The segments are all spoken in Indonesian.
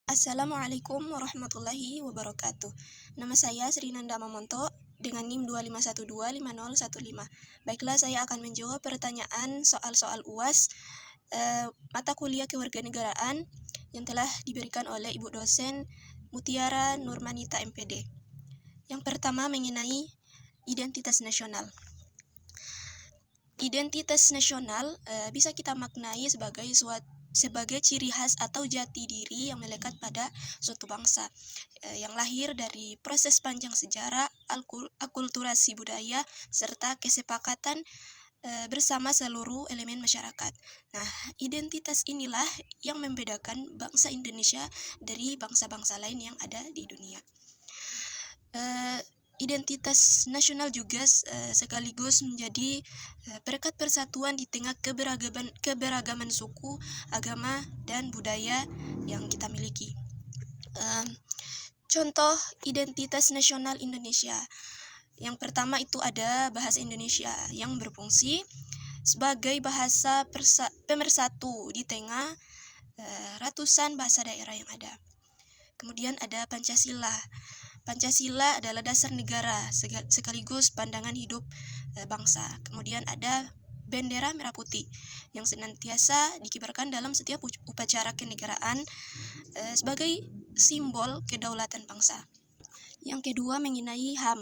Assalamualaikum warahmatullahi wabarakatuh. Nama saya Sri Nanda Mamonto dengan NIM 251250115. Baiklah, saya akan menjawab pertanyaan soal-soal UAS mata kuliah kewarganegaraan yang telah diberikan oleh Ibu dosen Mutiara Nurmanita MPD. Yang pertama mengenai identitas nasional. Identitas nasional bisa kita maknai sebagai ciri khas atau jati diri yang melekat pada suatu bangsa yang lahir dari proses panjang sejarah, akulturasi budaya, serta kesepakatan bersama seluruh elemen masyarakat. Nah, identitas inilah yang membedakan bangsa Indonesia dari bangsa-bangsa lain yang ada di dunia. Identitas nasional juga sekaligus menjadi perekat persatuan di tengah keberagaman suku, agama, dan budaya yang kita miliki. Contoh identitas nasional Indonesia. Yang pertama itu ada bahasa Indonesia yang berfungsi sebagai bahasa pemersatu di tengah ratusan bahasa daerah yang ada. Kemudian ada Pancasila. Pancasila adalah dasar negara sekaligus pandangan hidup bangsa. Kemudian ada bendera merah putih yang senantiasa dikibarkan dalam setiap upacara kenegaraan sebagai simbol kedaulatan bangsa. Yang kedua mengenai HAM.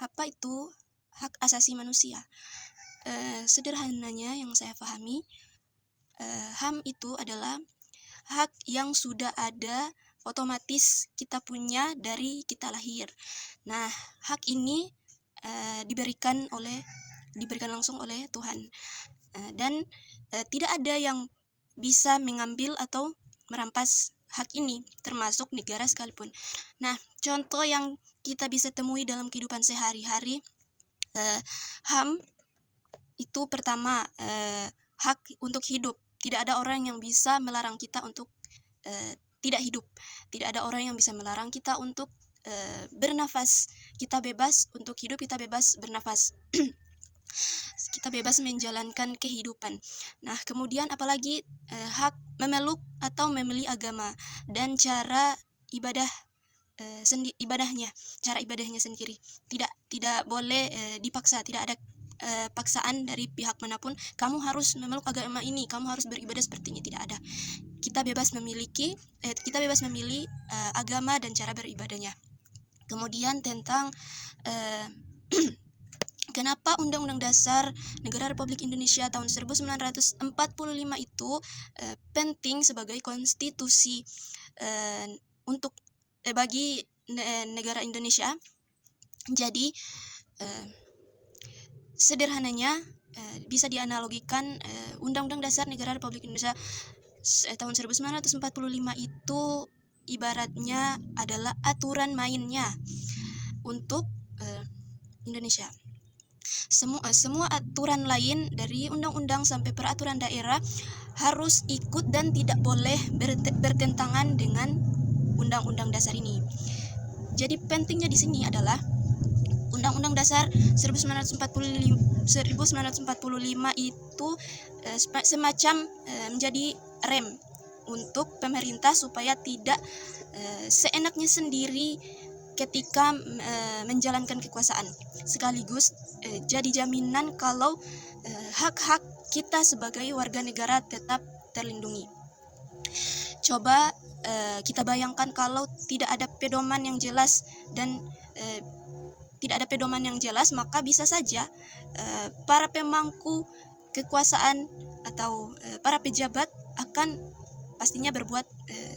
Apa itu hak asasi manusia? Sederhananya yang saya pahami, HAM itu adalah hak yang sudah ada otomatis kita punya dari kita lahir. Nah, hak ini diberikan langsung oleh Tuhan, dan tidak ada yang bisa mengambil atau merampas hak ini, termasuk negara sekalipun. Nah, contoh yang kita bisa temui dalam kehidupan sehari-hari, HAM itu pertama hak untuk hidup. Tidak ada orang yang bisa melarang kita untuk tidak hidup. Tidak ada orang yang bisa melarang kita untuk bernafas. Kita bebas untuk hidup, kita bebas bernafas. Kita bebas menjalankan kehidupan. Nah, kemudian apalagi hak memeluk atau memilih agama dan cara cara ibadahnya sendiri. Tidak boleh dipaksa, tidak ada paksaan dari pihak manapun, kamu harus memeluk agama ini, kamu harus beribadah seperti ini, tidak ada. Kita bebas memilih agama dan cara beribadahnya. Kemudian tentang kenapa Undang-Undang Dasar Negara Republik Indonesia tahun 1945 itu penting sebagai konstitusi untuk bagi negara Indonesia. Jadi sederhananya bisa dianalogikan Undang-Undang Dasar Negara Republik Indonesia tahun 1945 itu ibaratnya adalah aturan mainnya untuk Indonesia. Semua aturan lain dari undang-undang sampai peraturan daerah harus ikut dan tidak boleh bertentangan dengan Undang-Undang Dasar ini. Jadi pentingnya di sini adalah Undang-Undang Dasar 1945 itu semacam menjadi rem untuk pemerintah supaya tidak seenaknya sendiri ketika menjalankan kekuasaan, sekaligus jadi jaminan kalau hak-hak kita sebagai warga negara tetap terlindungi. Coba kita bayangkan kalau tidak ada pedoman yang jelas dan maka bisa saja para pemangku kekuasaan atau para pejabat akan pastinya berbuat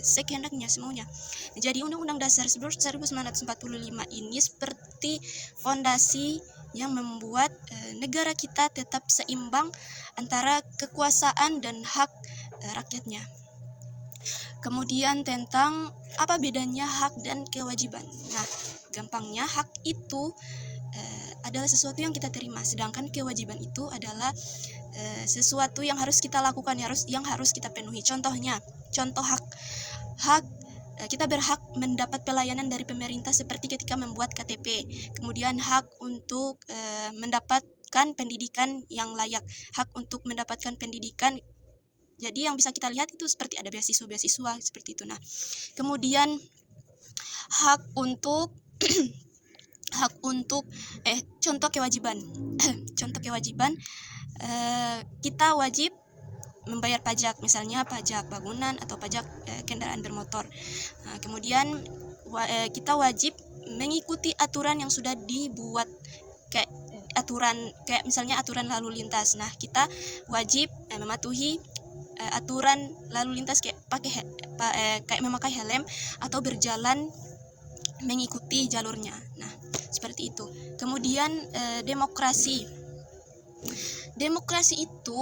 sekeenaknya semaunya. Jadi Undang-Undang Dasar 1945 ini seperti fondasi yang membuat negara kita tetap seimbang antara kekuasaan dan hak rakyatnya. Kemudian tentang apa bedanya hak dan kewajiban. Nah, gampangnya hak itu adalah sesuatu yang kita terima, sedangkan kewajiban itu adalah sesuatu yang harus kita lakukan, yang harus kita penuhi. Contoh hak kita berhak mendapat pelayanan dari pemerintah seperti ketika membuat KTP. Kemudian hak untuk mendapatkan pendidikan yang layak, hak untuk mendapatkan pendidikan Jadi yang bisa kita lihat itu seperti ada beasiswa seperti itu. Nah, kemudian hak untuk hak untuk contoh kewajiban. Contoh kewajiban, kita wajib membayar pajak, misalnya pajak bangunan atau pajak kendaraan bermotor. Nah, kemudian kita wajib mengikuti aturan yang sudah dibuat, kayak misalnya aturan lalu lintas. Nah, kita wajib mematuhi aturan lalu lintas, kayak kayak memakai helm atau berjalan mengikuti jalurnya. Nah, seperti itu. Kemudian demokrasi. Demokrasi itu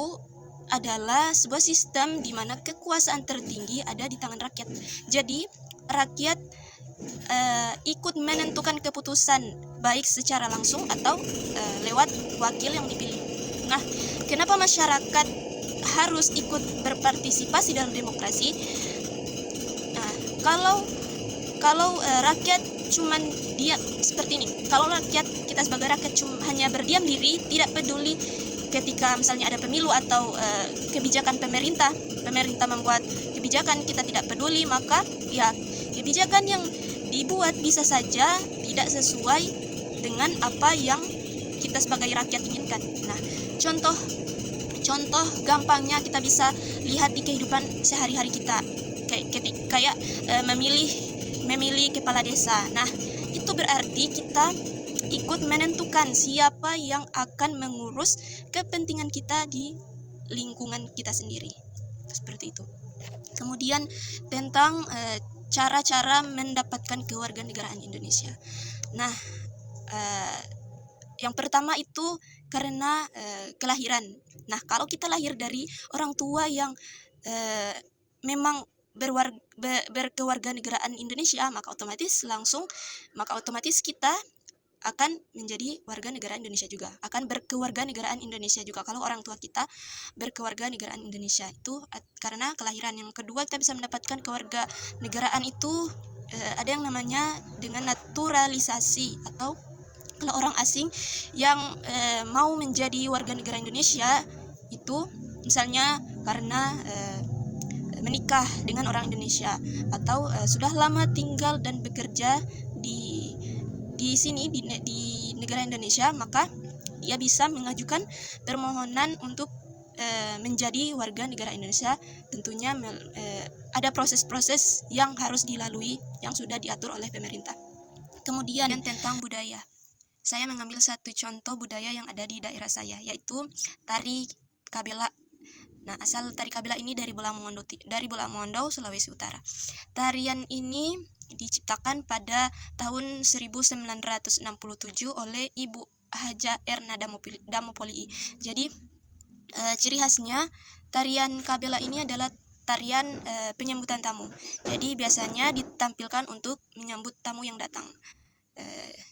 adalah sebuah sistem di mana kekuasaan tertinggi ada di tangan rakyat. Jadi rakyat ikut menentukan keputusan baik secara langsung atau lewat wakil yang dipilih. Nah, kenapa masyarakat harus ikut berpartisipasi dalam demokrasi? Nah, kalau rakyat cuman diam seperti ini, kalau kita sebagai rakyat hanya berdiam diri, tidak peduli ketika misalnya ada pemilu atau kebijakan pemerintah membuat kebijakan, kita tidak peduli, maka ya kebijakan yang dibuat bisa saja tidak sesuai dengan apa yang kita sebagai rakyat inginkan. Nah, contoh gampangnya kita bisa lihat di kehidupan sehari-hari kita, kayak memilih kepala desa. Nah, itu berarti kita ikut menentukan siapa yang akan mengurus kepentingan kita di lingkungan kita sendiri. Seperti itu. Kemudian tentang cara-cara mendapatkan kewarganegaraan Indonesia. Nah, yang pertama itu karena kelahiran. Nah, kalau kita lahir dari orang tua yang memang berkewarganegaraan Indonesia, maka otomatis kita akan menjadi warga negara Indonesia juga, akan berkewarganegaraan Indonesia juga kalau orang tua kita berkewarganegaraan Indonesia. Itu karena kelahiran. Yang kedua, kita bisa mendapatkan kewarganegaraan itu ada yang namanya dengan naturalisasi, atau kalau orang asing yang mau menjadi warga negara Indonesia itu misalnya karena menikah dengan orang Indonesia, atau sudah lama tinggal dan bekerja di sini di negara Indonesia, maka dia bisa mengajukan permohonan untuk menjadi warga negara Indonesia. Tentunya ada proses-proses yang harus dilalui yang sudah diatur oleh pemerintah. Kemudian tentang budaya, saya mengambil satu contoh budaya yang ada di daerah saya, yaitu tari Kabela. Nah, asal tari Kabela ini dari Bolamongondo, Sulawesi Utara. Tarian ini diciptakan pada tahun 1967 oleh Ibu Haja Erna Damopoli. Jadi ciri khasnya tarian Kabela ini adalah tarian penyambutan tamu. Jadi biasanya ditampilkan untuk menyambut tamu yang datang,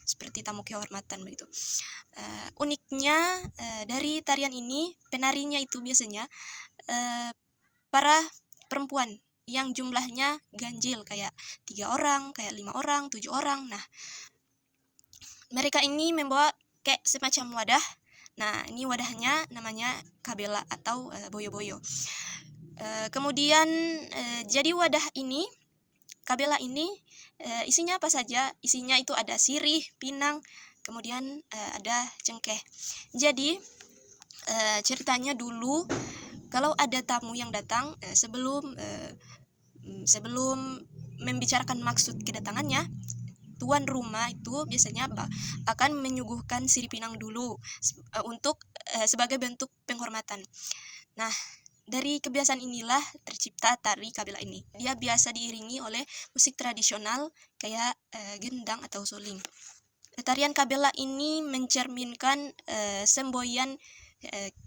seperti tamu kehormatan begitu. Uniknya dari tarian ini, penarinya itu biasanya para perempuan yang jumlahnya ganjil, kayak 3 orang, kayak 5 orang, 7 orang. Nah, mereka ini membawa kayak semacam wadah. Nah, ini wadahnya namanya kabela atau boyo-boyo. Kemudian jadi wadah ini, kabela ini isinya apa saja? Isinya itu ada sirih, pinang, kemudian ada cengkeh. Jadi ceritanya dulu, kalau ada tamu yang datang, sebelum membicarakan maksud kedatangannya, tuan rumah itu biasanya akan menyuguhkan sirih pinang dulu untuk sebagai bentuk penghormatan. Nah, dari kebiasaan inilah tercipta tari Kabela ini. Dia biasa diiringi oleh musik tradisional kayak gendang atau suling. Tarian Kabela ini mencerminkan semboyan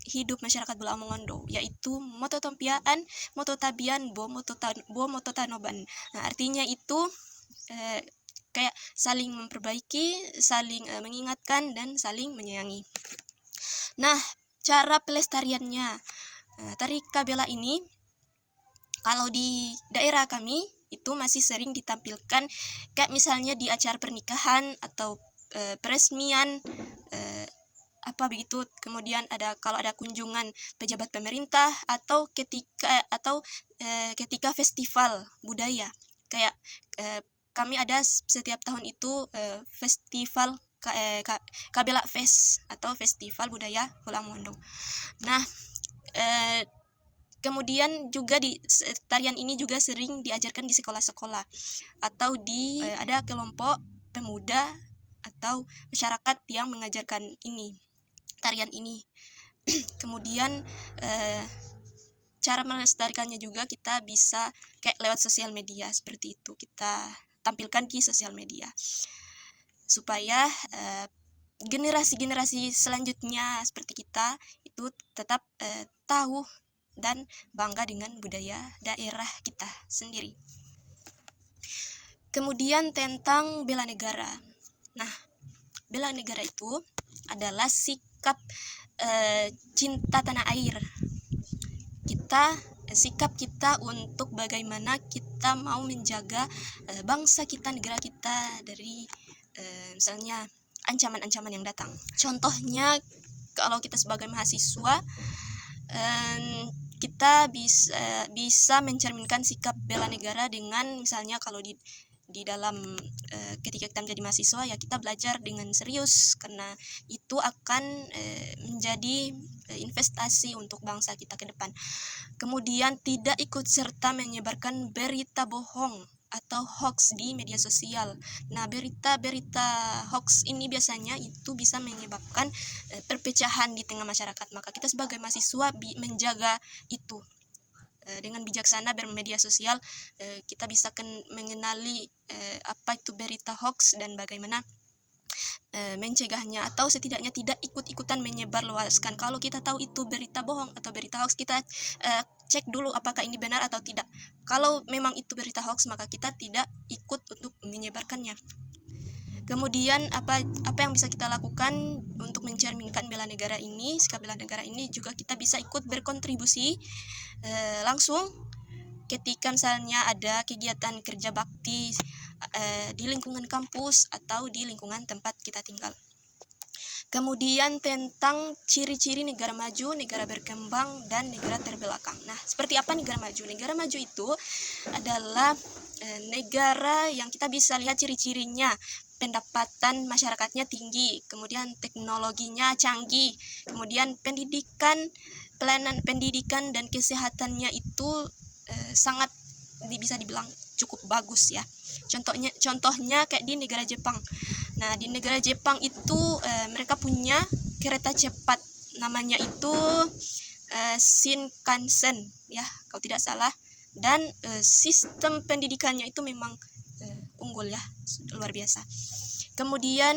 hidup masyarakat Bolamongondo, yaitu moto tompiaan, moto tabian, bo moto tanoban. Nah, artinya itu kayak saling memperbaiki, saling mengingatkan, dan saling menyayangi. Nah, cara pelestariannya, tari Kabela ini kalau di daerah kami itu masih sering ditampilkan, kayak misalnya di acara pernikahan atau peresmian apa begitu. Kemudian kalau ada kunjungan pejabat pemerintah atau ketika festival budaya, kayak kami ada setiap tahun itu festival Kabela Fest atau festival budaya Pulau Mondong. Nah, kemudian juga tarian ini juga sering diajarkan di sekolah-sekolah atau ada kelompok pemuda atau masyarakat yang mengajarkan tarian ini. Kemudian cara melestarikannya juga kita bisa kayak lewat sosial media, seperti itu. Kita tampilkan di sosial media supaya generasi-generasi selanjutnya seperti kita itu tetap tahu dan bangga dengan budaya daerah kita sendiri. Kemudian tentang bela negara. Nah, bela negara itu adalah sikap cinta tanah air. Sikap kita untuk bagaimana kita mau menjaga bangsa kita, negara kita dari misalnya ancaman-ancaman yang datang. Contohnya, kalau kita sebagai mahasiswa, kita bisa mencerminkan sikap bela negara dengan misalnya kalau di dalam ketika kita menjadi mahasiswa, ya kita belajar dengan serius, karena itu akan menjadi investasi untuk bangsa kita ke depan. Kemudian tidak ikut serta menyebarkan berita bohong atau hoax di media sosial. Nah, berita hoax ini biasanya itu bisa menyebabkan perpecahan di tengah masyarakat. Maka kita sebagai mahasiswa menjaga itu. Dengan bijaksana bermedia sosial, kita bisa mengenali apa itu berita hoax dan bagaimana mencegahnya, atau setidaknya tidak ikut-ikutan menyebarluaskan. Kalau kita tahu itu berita bohong atau berita hoax, kita cek dulu apakah ini benar atau tidak. Kalau memang itu berita hoax, maka kita tidak ikut untuk menyebarkannya. Kemudian apa yang bisa kita lakukan untuk mencerminkan bela negara ini, sikap bela negara ini, juga kita bisa ikut berkontribusi langsung ketika misalnya ada kegiatan kerja bakti di lingkungan kampus atau di lingkungan tempat kita tinggal. Kemudian tentang ciri-ciri negara maju, negara berkembang, dan negara terbelakang. Nah, seperti apa negara maju? Negara maju itu adalah negara yang kita bisa lihat ciri-cirinya. Pendapatan masyarakatnya tinggi, kemudian teknologinya canggih, kemudian pelayanan pendidikan dan kesehatannya itu sangat bisa dibilang cukup bagus ya. Contohnya kayak di negara Jepang. Nah, di negara Jepang itu mereka punya kereta cepat, namanya itu Shinkansen ya, kalau tidak salah. Dan sistem pendidikannya itu memang unggul ya, luar biasa. Kemudian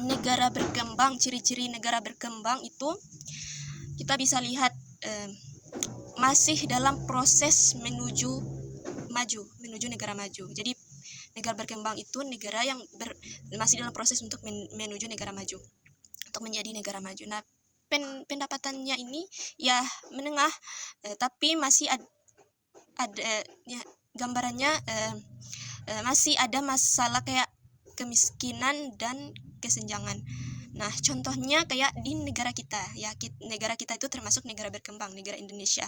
negara berkembang, ciri-ciri negara berkembang itu kita bisa lihat masih dalam proses menuju negara maju. Jadi negara berkembang itu negara yang masih dalam proses untuk menuju negara maju, untuk menjadi negara maju. Nah, pendapatannya ini ya menengah, tapi masih ada ya, gambarannya masih ada masalah kayak kemiskinan dan kesenjangan. Nah, contohnya kayak di negara kita ya, negara kita itu termasuk negara berkembang, negara Indonesia.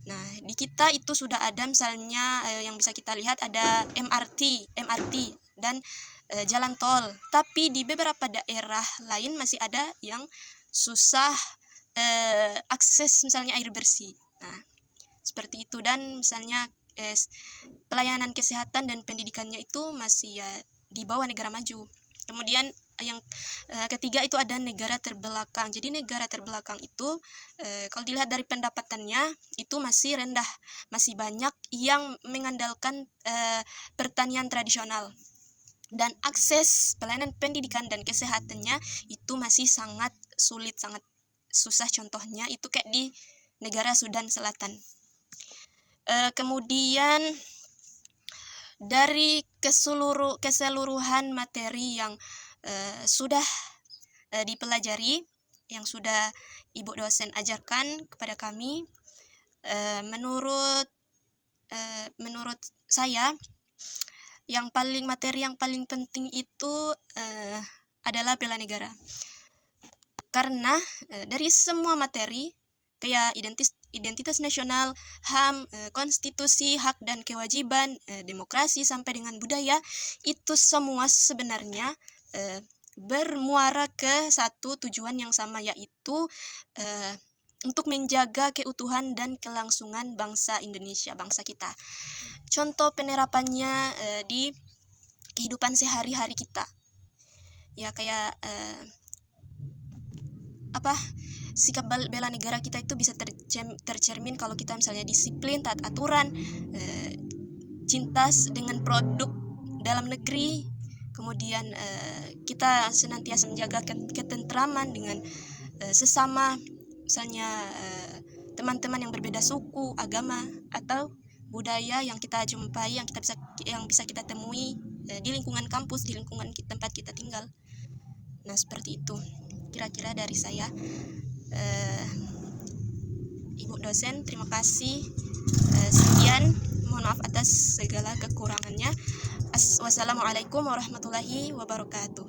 Nah, di kita itu sudah ada misalnya yang bisa kita lihat ada MRT dan jalan tol. Tapi di beberapa daerah lain masih ada yang susah akses misalnya air bersih. Nah, seperti itu. Dan misalnya pelayanan kesehatan dan pendidikannya itu masih ya di bawah negara maju. Kemudian yang ketiga itu ada negara terbelakang. Jadi negara terbelakang itu kalau dilihat dari pendapatannya itu masih rendah, masih banyak yang mengandalkan pertanian tradisional, dan akses pelayanan pendidikan dan kesehatannya itu masih sangat sulit, sangat susah. Contohnya itu kayak di negara Sudan Selatan. Kemudian dari keseluruhan materi yang sudah dipelajari, yang sudah Ibu dosen ajarkan kepada kami, menurut saya materi yang paling penting itu adalah bela negara. Karena dari semua materi kayak identitas nasional, HAM, konstitusi, hak dan kewajiban, demokrasi sampai dengan budaya, itu semua sebenarnya bermuara ke satu tujuan yang sama, yaitu untuk menjaga keutuhan dan kelangsungan bangsa Indonesia, bangsa kita. Contoh penerapannya di kehidupan sehari-hari kita, ya kayak sikap bela negara kita itu bisa tercermin kalau kita misalnya disiplin, taat aturan, cinta dengan produk dalam negeri, kemudian kita senantiasa menjaga ketentraman dengan sesama, misalnya teman-teman yang berbeda suku, agama, atau budaya yang kita jumpai, yang bisa kita temui di lingkungan kampus, di lingkungan tempat kita tinggal. Nah, seperti itu kira-kira dari saya. Ibu dosen, terima kasih. Sekian, mohon maaf atas segala kekurangannya. Wassalamualaikum warahmatullahi wabarakatuh.